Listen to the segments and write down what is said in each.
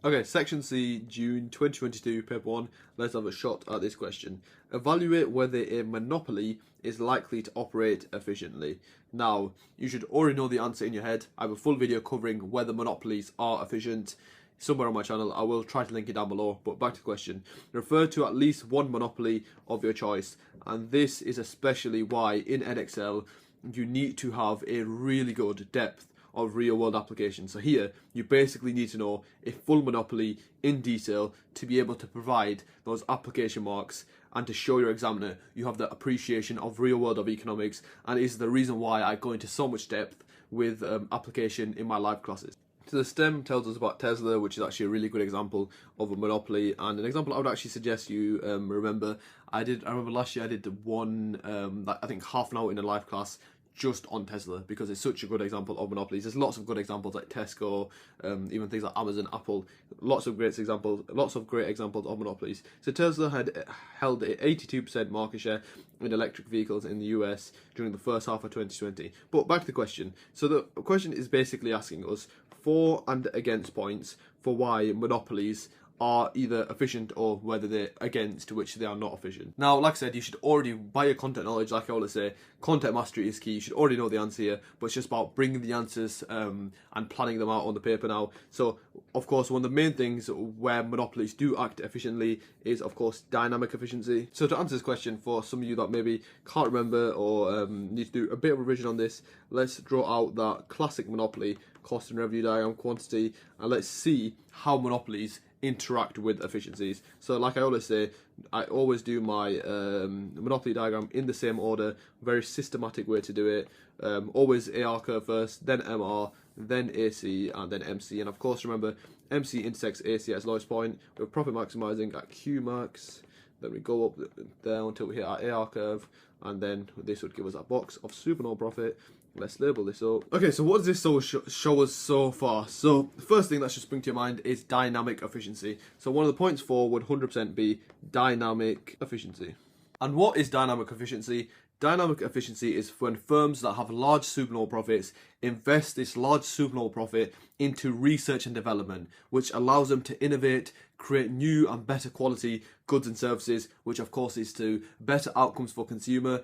Okay, Section C, June 2022, Paper 1. Let's have a shot at this question. Evaluate whether a monopoly is likely to operate efficiently. Now, you should already know the answer in your head. I have a full video covering whether monopolies are efficient somewhere on my channel. I will try to link it down below, but back to the question. Refer to at least one monopoly of your choice, and this is especially why in Edexcel you need to have a really good depth of real world applications. So here you basically need to know a full monopoly in detail to be able to provide those application marks and to show your examiner you have the appreciation of real world of economics, and is the reason why I go into so much depth with application in my live classes. So the STEM tells us about Tesla, which is actually a really good example of a monopoly, and an example I would actually suggest you remember. I remember last year I did one, I think half an hour in a live class just on Tesla, because it's such a good example of monopolies. There's lots of good examples like Tesco, even things like Amazon, Apple, lots of great examples of monopolies. So Tesla had held an 82% market share in electric vehicles in the US during the first half of 2020. But back to the question. So the question is basically asking us for and against points for why monopolies are either efficient or whether they're against which they are not efficient. Now, like I said, you should already, by your content knowledge, like I always say, content mastery is key. You should already know the answer here, but it's just about bringing the answers and planning them out on the paper now. So, of course, one of the main things where monopolies do act efficiently is, of course, dynamic efficiency. So to answer this question, for some of you that maybe can't remember or need to do a bit of revision on this, let's draw out that classic monopoly, cost and revenue diagram, quantity, and let's see how monopolies interact with efficiencies. So like I always say, I always do my monopoly diagram in the same order, very systematic way to do it. Always AR curve first, then MR, then AC, and then MC. And of course, remember, MC intersects AC at its lowest point. We're profit maximizing at Q max. Then we go up there until we hit our AR curve, and then this would give us a box of supernova profit. Let's label this up. Okay, so what does this show us so far? So the first thing that should spring to your mind is dynamic efficiency. So one of the points for would 100% be dynamic efficiency. And what is dynamic efficiency? Dynamic efficiency is when firms that have large supernova profits invest this large supernova profit into research and development, which allows them to innovate, create new and better quality goods and services, which of course is to better outcomes for consumer,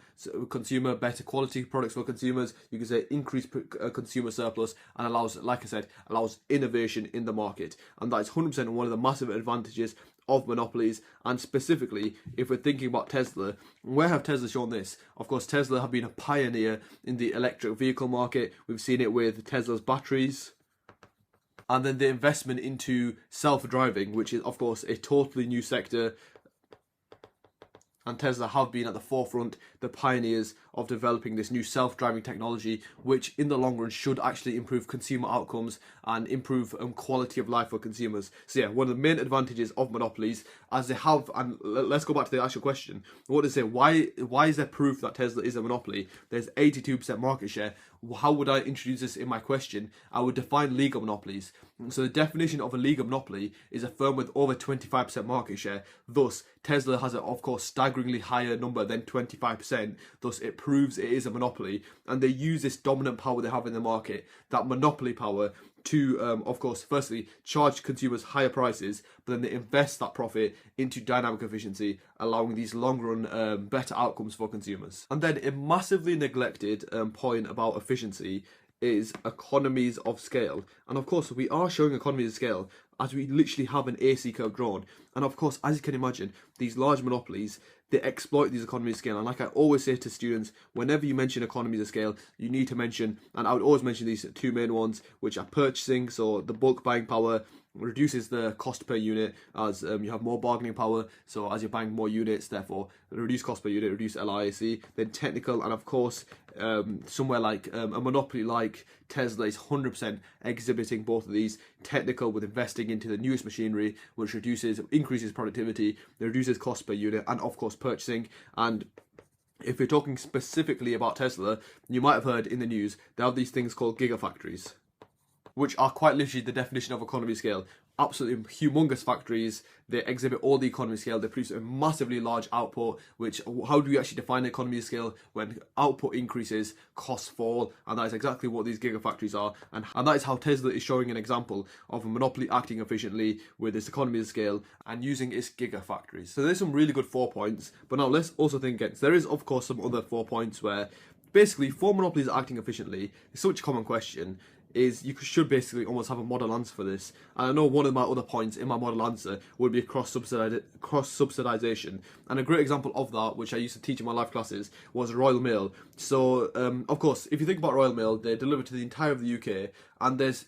better quality products for consumers. You can say increased consumer surplus, and allows, like I said, allows innovation in the market. And that is 100% one of the massive advantages of monopolies. And specifically, if we're thinking about Tesla, where have Tesla shown this? Of course, Tesla have been a pioneer in the electric vehicle market. We've seen it with Tesla's batteries, and then the investment into self-driving, which is of course a totally new sector. And Tesla have been at the forefront, the pioneers of developing this new self-driving technology, which in the long run should actually improve consumer outcomes and improve quality of life for consumers. So yeah, one of the main advantages of monopolies, as they have, and let's go back to the actual question. What does it say? Why is there proof that Tesla is a monopoly? There's 82% market share. How would I introduce this in my question? I would define legal monopolies. So the definition of a legal monopoly is a firm with over 25% market share. Thus, Tesla has, of course, staggeringly higher number than 25%. Thus, it proves it is a monopoly. And they use this dominant power they have in the market, that monopoly power, to, of course, firstly, charge consumers higher prices, but then they invest that profit into dynamic efficiency, allowing these long-run better outcomes for consumers. And then a massively neglected point about efficiency is economies of scale. And of course, we are showing economies of scale as we literally have an AC curve drawn. And of course, as you can imagine, these large monopolies, they exploit these economies of scale. And like I always say to students, whenever you mention economies of scale, you need to mention, and I would always mention these two main ones, which are purchasing, so the bulk buying power reduces the cost per unit as you have more bargaining power. So as you're buying more units, therefore reduce cost per unit, reduce LIAC. Then technical, and of course somewhere like a monopoly like Tesla is 100% exhibiting both of these. Technical with investing into the newest machinery, which increases productivity, reduces cost per unit, and of course purchasing. And if we're talking specifically about Tesla, you might have heard in the news they have these things called gigafactories, which are quite literally the definition of economy of scale. absolutely humongous factories. They exhibit all the economy of scale. They produce a massively large output, which, how do we actually define economy of scale? When output increases, costs fall, and that is exactly what these gigafactories are. And that is how Tesla is showing an example of a monopoly acting efficiently with its economy of scale and using its gigafactories. So there's some really good 4 points, but now let's also think against. There is, of course, some other 4 points where basically, for monopolies acting efficiently, it's such a common question, is you should basically almost have a model answer for this. And I know one of my other points in my model answer would be cross-subsidization. And a great example of that, which I used to teach in my life classes, was Royal Mail. So, of course, if you think about Royal Mail, they deliver to the entire of the UK, and there's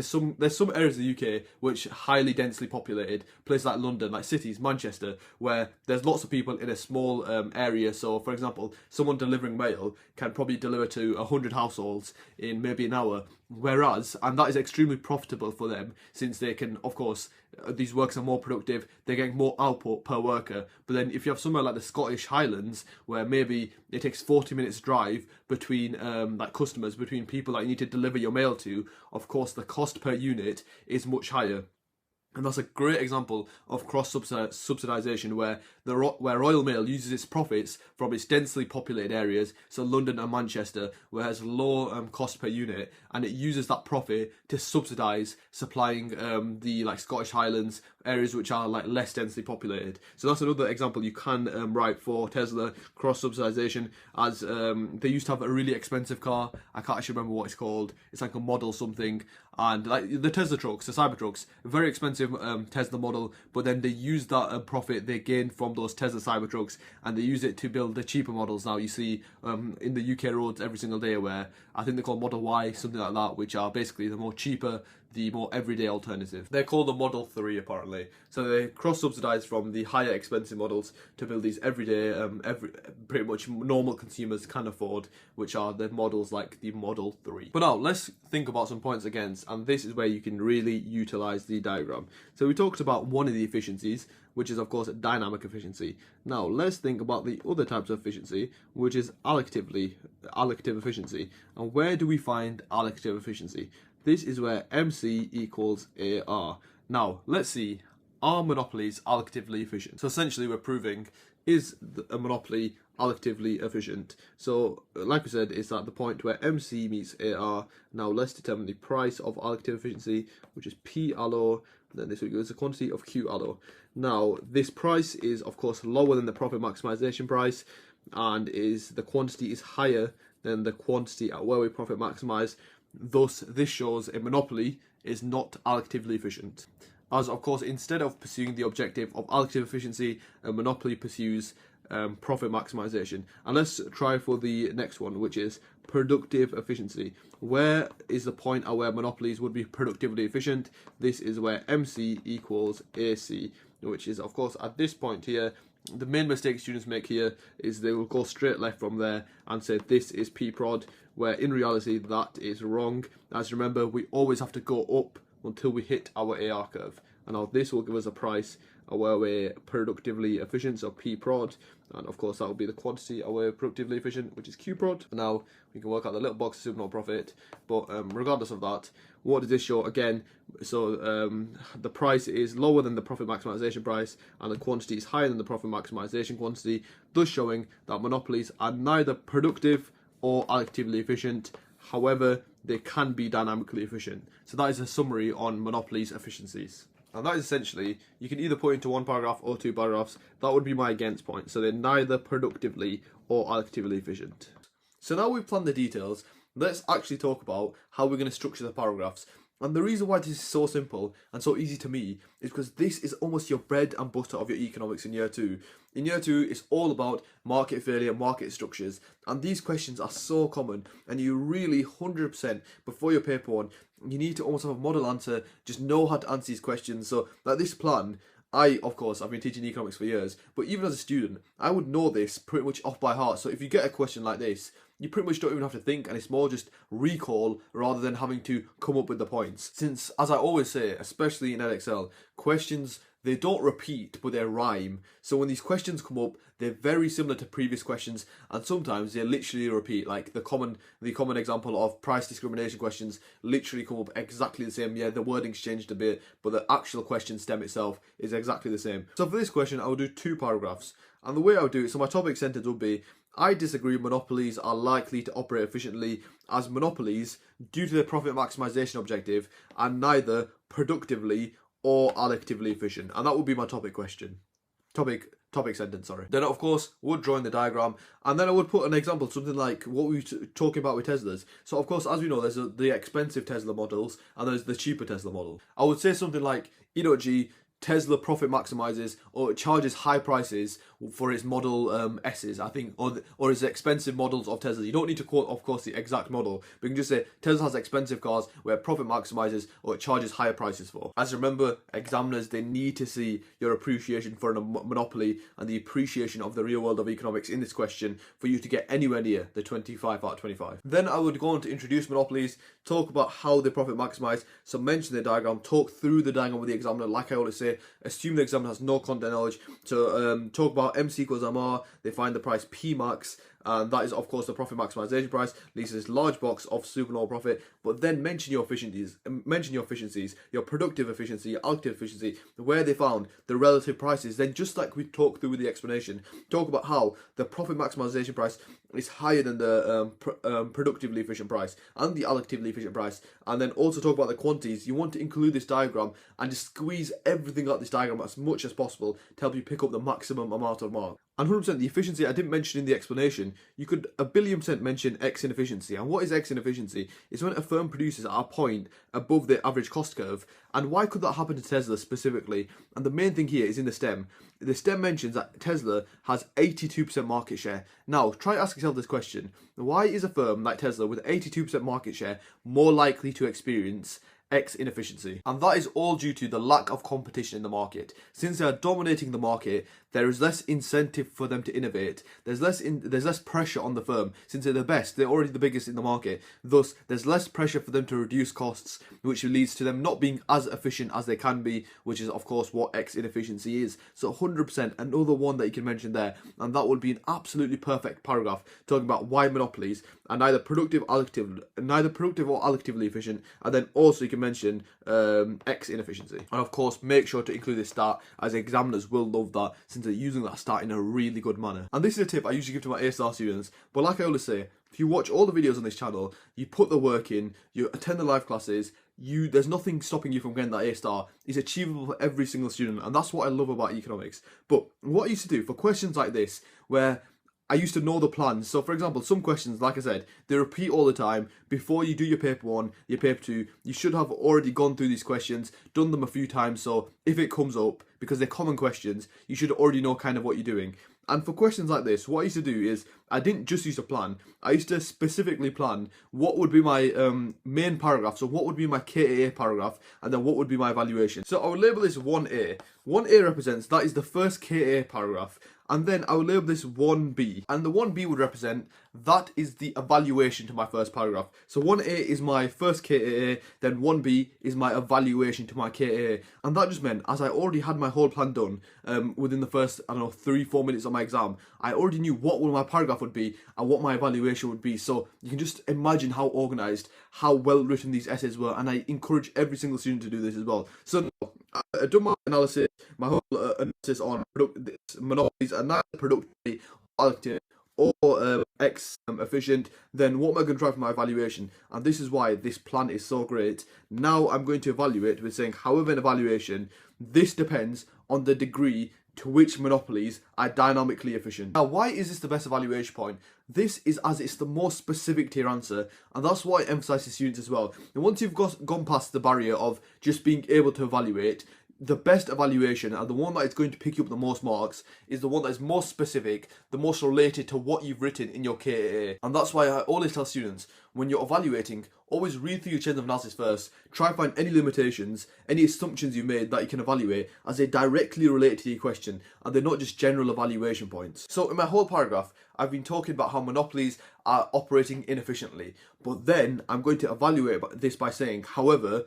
some areas of the UK which are highly densely populated, places like London, like cities, Manchester, where there's lots of people in a small area. So, for example, someone delivering mail can probably deliver to 100 households in maybe an hour. Whereas, and that is extremely profitable for them, since they can, of course, these workers are more productive, they're getting more output per worker. But then if you have somewhere like the Scottish Highlands, where maybe it takes 40 minutes drive between like customers, between people that you need to deliver your mail to, of course the cost per unit is much higher. And that's a great example of cross-subsidization, where Royal Mail uses its profits from its densely populated areas, so London and Manchester, where it has low cost per unit, and it uses that profit to subsidise supplying the like Scottish Highlands, areas which are like less densely populated. So that's another example you can write for Tesla cross-subsidization, as they used to have a really expensive car. I can't actually remember what it's called. It's like a model something, and like the Tesla trucks, the Cybertrucks, very expensive Tesla model, but then they use that profit they gained from those Tesla Cybertrucks, and they use it to build the cheaper models. Now you see in the UK roads every single day, where I think they're called Model Y, something like that, which are basically the more cheaper, the more everyday alternative. They're called the Model 3 apparently. So they cross-subsidise from the higher expensive models to build these everyday, pretty much normal consumers can afford, which are the models like the Model 3. But now let's think about some points against, and this is where you can really utilise the diagram. So we talked about one of the efficiencies, which is of course dynamic efficiency. Now let's think about the other types of efficiency, which is allocative efficiency. And where do we find allocative efficiency? This is where MC equals AR. Now, let's see, are monopolies allocatively efficient? So essentially we're proving, is a monopoly allocatively efficient? So, like we said, it's at the point where MC meets AR. Now let's determine the price of allocative efficiency, which is P allo, then this will give us the quantity of Q allo. Now, this price is, of course, lower than the profit maximization price, and the quantity is higher than the quantity at where we profit maximize. Thus, this shows a monopoly is not allocatively efficient. As, of course, instead of pursuing the objective of allocative efficiency, a monopoly pursues profit maximization. And let's try for the next one, which is productive efficiency. Where is the point at where monopolies would be productively efficient? This is where MC equals AC, which is, of course, at this point here. The main mistake students make here is they will go straight left from there and say this is P prod, where in reality that is wrong. As remember, we always have to go up until we hit our AR curve. And now this will give us a price where we're productively efficient, so P prod, and of course that will be the quantity where we're productively efficient, which is Q prod. Now we can work out the little box of supernormal profit, but regardless of that, what does this show again? So the price is lower than the profit maximization price, and the quantity is higher than the profit maximization quantity, thus showing that monopolies are neither productive or allocatively efficient. However, they can be dynamically efficient. So that is a summary on monopolies efficiencies. And that is essentially, you can either put into one paragraph or two paragraphs. That would be my against point. So they're neither productively or allocatively efficient. So now we've planned the details, let's actually talk about how we're going to structure the paragraphs. And the reason why this is so simple and so easy to me is because this is almost your bread and butter of your economics in year two. In year two, it's all about market failure, market structures. And these questions are so common, and you really 100% before your paper one, you need to almost have a model answer, just know how to answer these questions. So like this plan, of course, I've been teaching economics for years, but even as a student, I would know this pretty much off by heart. So if you get a question like this, you pretty much don't even have to think, and it's more just recall rather than having to come up with the points. Since, as I always say, especially in Edexcel, questions, they don't repeat, but they rhyme. So when these questions come up, they're very similar to previous questions, and sometimes they literally repeat. Like the common example of price discrimination questions literally come up exactly the same. Yeah, the wording's changed a bit, but the actual question stem itself is exactly the same. So for this question, I will do 2 paragraphs. And the way I would do it, so my topic sentence would be, I disagree monopolies are likely to operate efficiently, as monopolies, due to their profit maximization objective, are neither productively or allocatively efficient. And that would be my topic question. Topic sentence, sorry. Then, of course, would draw in the diagram, and then I would put an example, something like what we were talking about with Teslas. So, of course, as we know, there's the expensive Tesla models, and there's the cheaper Tesla model. I would say something like, Tesla profit maximizes or charges high prices for its Model S's, I think, or its expensive models of Tesla. You don't need to quote, of course, the exact model, but you can just say Tesla has expensive cars where profit maximizes or it charges higher prices for. As remember, examiners, they need to see your appreciation for a monopoly and the appreciation of the real world of economics in this question for you to get anywhere near the 25 out of 25. Then I would go on to introduce monopolies, talk about how they profit maximize, so mention the diagram, talk through the diagram with the examiner, like I always say, assume the examiner has no content knowledge, so talk about MC equals MR, they find the price P max, and that is of course the profit maximization price, leads to this large box of supernormal profit, but then mention your efficiencies, your productive efficiency, your allocative efficiency, where they found the relative prices. Then just like we talked through with the explanation, talk about how the profit maximization price is higher than the productively efficient price and the allocatively efficient price, and then also talk about the quantities. You want to include this diagram and just squeeze everything out of this diagram as much as possible to help you pick up the maximum amount of mark. And 100% the efficiency I didn't mention in the explanation, you could 1,000,000,000% mention X-inefficiency. And what is X-inefficiency? It's when a firm produces at a point above the average cost curve. And why could that happen to Tesla specifically? And the main thing here is in the stem. The stem mentions that Tesla has 82% market share. Now, try to ask yourself this question. Why is a firm like Tesla with 82% market share more likely to experience X-inefficiency? And that is all due to the lack of competition in the market. Since they are dominating the market, there is less incentive for them to innovate. There's less pressure on the firm. Since they're the best, they're already the biggest in the market. Thus, there's less pressure for them to reduce costs, which leads to them not being as efficient as they can be, which is of course what X-inefficiency is. So 100% another one that you can mention there, and that would be an absolutely perfect paragraph talking about why monopolies are neither productive or allocatively efficient, and then also you can mention X-inefficiency. And of course, make sure to include this stat, as examiners will love that, since they're using that stat in a really good manner. And this is a tip I usually give to my A-star students, but like I always say, if you watch all the videos on this channel, you put the work in, you attend the live classes, there's nothing stopping you from getting that A-star. It's achievable for every single student, and that's what I love about economics. But what I used to do for questions like this, where I used to know the plans. So for example, some questions, like I said, they repeat all the time. Before you do your paper 1, your paper 2, you should have already gone through these questions, done them a few times, so if it comes up, because they're common questions, you should already know kind of what you're doing. And for questions like this, what I used to do is, I didn't just use a plan, I used to specifically plan what would be my main paragraph, so what would be my KAA paragraph, and then what would be my evaluation. So I would label this 1A. 1A represents, that is the first KAA paragraph, and then I will label this 1B, and the 1B would represent, that is the evaluation to my first paragraph. So 1A is my first KAA, then 1B is my evaluation to my KAA, and that just meant, as I already had my whole plan done within the first, 3-4 minutes of my exam, I already knew what my paragraph would be and what my evaluation would be. So you can just imagine how organised, how well written these essays were, and I encourage every single student to do this as well. So I've done my analysis, my whole analysis on monopolies, and not productively or X-efficient. Then what am I going to try for my evaluation? And this is why this plan is so great. Now I'm going to evaluate with saying, however, in evaluation, this depends on the degree to which monopolies are dynamically efficient. Now, why is this the best evaluation point? This is as it's the most specific to your answer, and that's why I emphasize to students as well. And once you've gone past the barrier of just being able to evaluate, the best evaluation and the one that is going to pick you up the most marks is the one that is most specific, the most related to what you've written in your KAA. And that's why I always tell students, when you're evaluating, always read through your chains of analysis first, try and find any limitations, any assumptions you made that you can evaluate as they directly relate to your question and they're not just general evaluation points. So in my whole paragraph, I've been talking about how monopolies are operating inefficiently, but then I'm going to evaluate this by saying, however,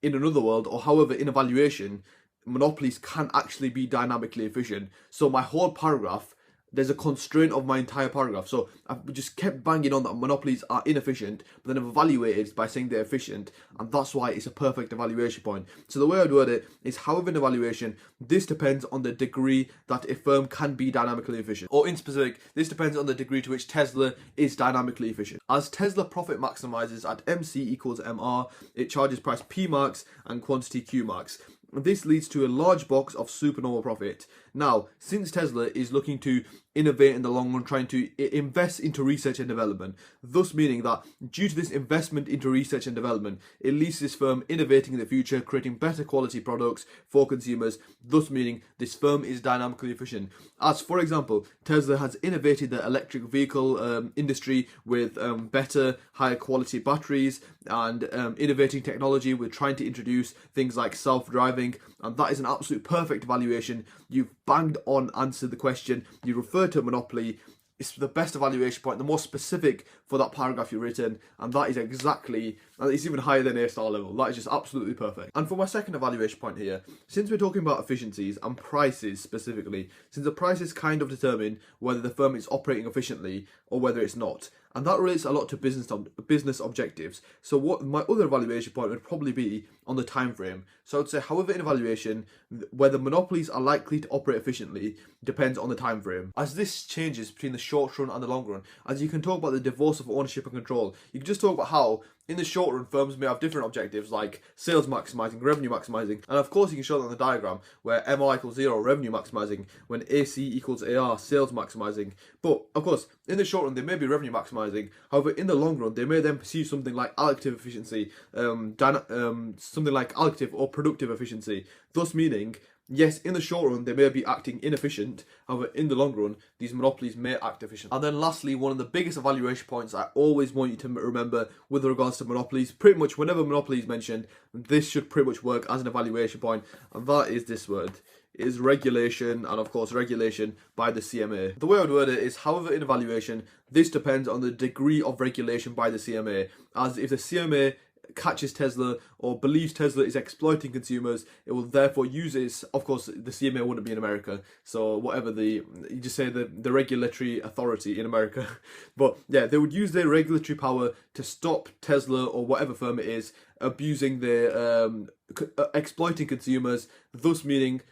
in another world, or however, in evaluation, monopolies can actually be dynamically efficient. So my whole paragraph, there's a constraint of my entire paragraph. So I've just kept banging on that monopolies are inefficient, but then I've evaluated by saying they're efficient, and that's why it's a perfect evaluation point. So the way I'd word it is, however, in evaluation, this depends on the degree that a firm can be dynamically efficient. Or in specific, this depends on the degree to which Tesla is dynamically efficient. As Tesla profit maximizes at MC equals MR, it charges price P max and quantity Q max. This leads to a large box of supernormal profit. Now, since Tesla is looking to innovate in the long run, trying to invest into research and development, thus meaning that due to this investment into research and development, it leads to this firm innovating in the future, creating better quality products for consumers, thus meaning this firm is dynamically efficient. As for example, Tesla has innovated the electric vehicle industry with better, higher quality batteries and innovating technology. We're trying to introduce things like self-driving, and that is an absolute perfect evaluation. You've banged on answered the question. You refer to a monopoly. It's the best evaluation point, the most specific for that paragraph you've written, and that is exactly, and it's even higher than A-star level. That is just absolutely perfect. And for my second evaluation point here, since we're talking about efficiencies and prices specifically, since the prices kind of determine whether the firm is operating efficiently or whether it's not, and that relates a lot to business objectives. So what my other evaluation point would probably be on the time frame. So I'd say, however, in evaluation, whether monopolies are likely to operate efficiently depends on the time frame. As this changes between the short run and the long run, as you can talk about the divorce of ownership and control, you can just talk about how in the short run firms may have different objectives like sales maximizing, revenue maximizing, and of course you can show that on the diagram where MR equals 0, revenue maximizing, when AC equals AR, sales maximizing. But of course, in the short run they may be revenue maximizing, however in the long run they may then pursue something like allocative efficiency, something like allocative or productive efficiency, thus meaning, yes, in the short run, they may be acting inefficient. However, in the long run, these monopolies may act efficient. And then lastly, one of the biggest evaluation points I always want you to remember with regards to monopolies, pretty much whenever monopoly is mentioned, this should pretty much work as an evaluation point, and that is this word. It is regulation, and of course regulation by the CMA. The way I would word it is, however, in evaluation, this depends on the degree of regulation by the CMA, as if the CMA catches Tesla or believes Tesla is exploiting consumers, it will therefore use its, of course the CMA wouldn't be in America, so whatever you just say the regulatory authority in America, but yeah, they would use their regulatory power to stop Tesla or whatever firm it is abusing their exploiting consumers, thus meaning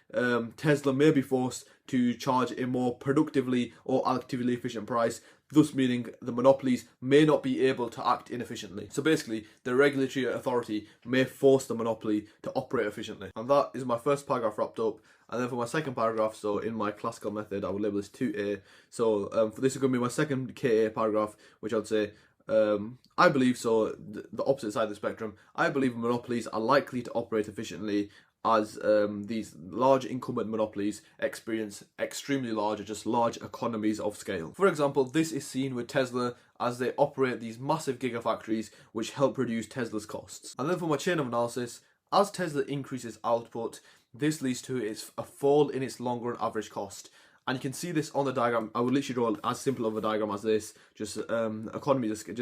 Tesla may be forced to charge a more productively or actively efficient price, thus meaning the monopolies may not be able to act inefficiently. So basically, the regulatory authority may force the monopoly to operate efficiently. And that is my first paragraph wrapped up. And then for my second paragraph, so in my classical method, I would label this 2A. So for this is going to be my second KA paragraph, which I would say, I believe, so the opposite side of the spectrum, I believe monopolies are likely to operate efficiently as these large incumbent monopolies experience extremely large or just large economies of scale. For example, this is seen with Tesla as they operate these massive gigafactories which help reduce Tesla's costs. And then for my chain of analysis, as Tesla increases output, this leads to a fall in its long run average cost. And you can see this on the diagram. I would literally draw as simple of a diagram as this, just economies of scale,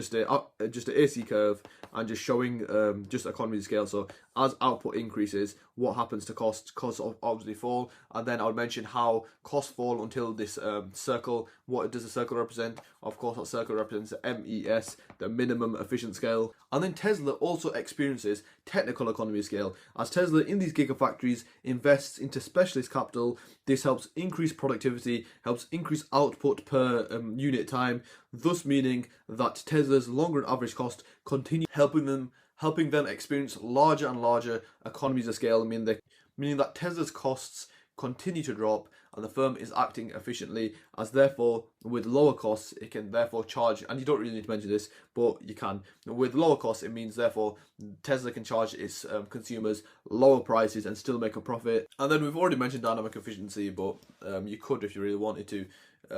just a AC curve, and just showing just economies of scale. So as output increases, what happens to costs? Costs obviously fall, and then I would mention how costs fall until this circle. What does the circle represent? Of course, that circle represents the MES, the minimum efficient scale. And then Tesla also experiences technical economy of scale. As Tesla in these gigafactories invests into specialist capital, this helps increase productivity, helps increase output per unit time, thus meaning that Tesla's longer average cost continue helping them experience larger and larger economies of scale, meaning that Tesla's costs continue to drop, and the firm is acting efficiently, as therefore with lower costs it can therefore charge, and you don't really need to mention this, but you can. With lower costs it means therefore Tesla can charge its consumers lower prices and still make a profit. And then we've already mentioned dynamic efficiency, but you could, if you really wanted to,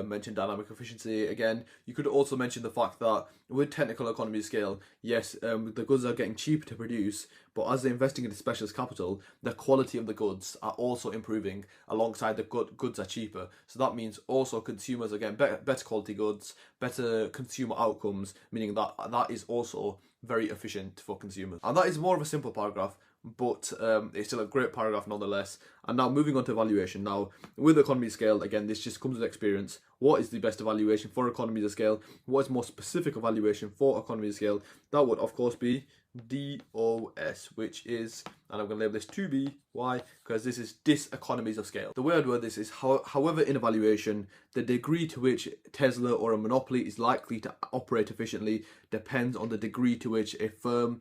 mention dynamic efficiency again. You could also mention the fact that with technical economies of scale, yes, the goods are getting cheaper to produce, but as they're investing into specialist capital, the quality of the goods are also improving alongside the goods are cheaper. So that means also consumers are getting better quality goods, better consumer outcomes, meaning that that is also very efficient for consumers. And that is more of a simple paragraph, but it's still a great paragraph nonetheless. And now moving on to evaluation. Now with economies of scale, again, this just comes with experience. What is the best evaluation for economies of scale? What is more specific evaluation for economies of scale? That would of course be DOS, which is, and I'm going to label this 2B. Why? Because this is diseconomies of scale. The way I'd word this is, however in evaluation, the degree to which Tesla or a monopoly is likely to operate efficiently depends on the degree to which a firm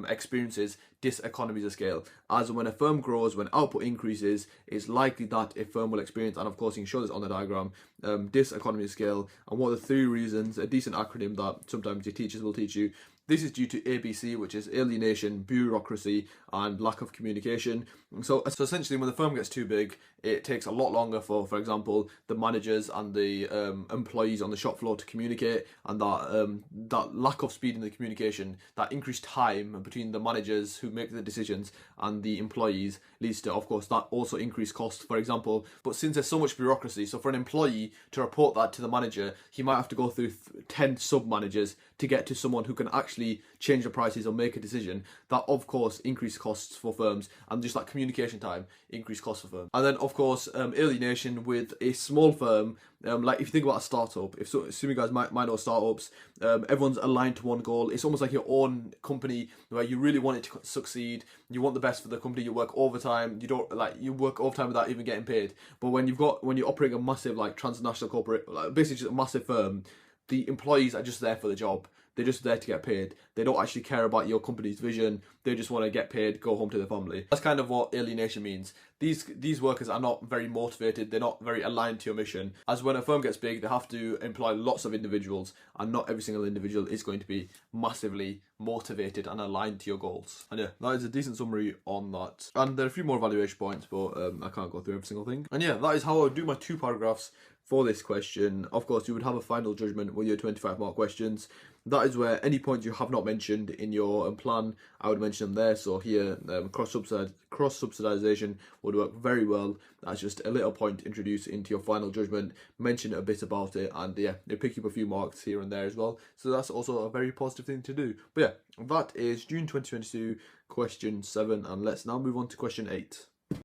experiences diseconomies of scale. As when a firm grows, when output increases, it's likely that a firm will experience, and of course you can show this on the diagram, diseconomies of scale. And what are the 3 reasons? A decent acronym that sometimes your teachers will teach you. This is due to ABC, which is alienation, bureaucracy, and lack of communication. So essentially, when the firm gets too big, it takes a lot longer for example, the managers and the employees on the shop floor to communicate, and that lack of speed in the communication, that increased time between the managers who make the decisions and the employees leads to, of course, that also increased cost, for example. But since there's so much bureaucracy, so for an employee to report that to the manager, he might have to go through 10 sub-managers to get to someone who can actually change the prices or make a decision. That of course increased costs for firms, and just that communication time increased costs for firms. And then of course alienation with a small firm, like if you think about a startup, some of you guys might know startups, everyone's aligned to one goal. It's almost like your own company where you really want it to succeed. You want the best for the company. You work overtime. You work overtime without even getting paid. But when you're operating a massive like transnational corporate, like basically just a massive firm, the employees are just there for the job. They're just there to get paid. They don't actually care about your company's vision. They just want to get paid, go home to their family. That's kind of what alienation means. These workers are not very motivated. They're not very aligned to your mission. As when a firm gets big, they have to employ lots of individuals, and not every single individual is going to be massively motivated and aligned to your goals. And yeah, that is a decent summary on that. And there are a few more evaluation points, but I can't go through every single thing. And yeah, that is how I would do my 2 paragraphs for this question. Of course, you would have a final judgment with your 25-mark questions. That is where any points you have not mentioned in your plan, I would mention them there. So here, cross-subsidization would work very well. That's just a little point introduced into your final judgment, mention a bit about it, and yeah, they pick up a few marks here and there as well. So that's also a very positive thing to do. But yeah, that is June 2022, question 7, and let's now move on to question 8.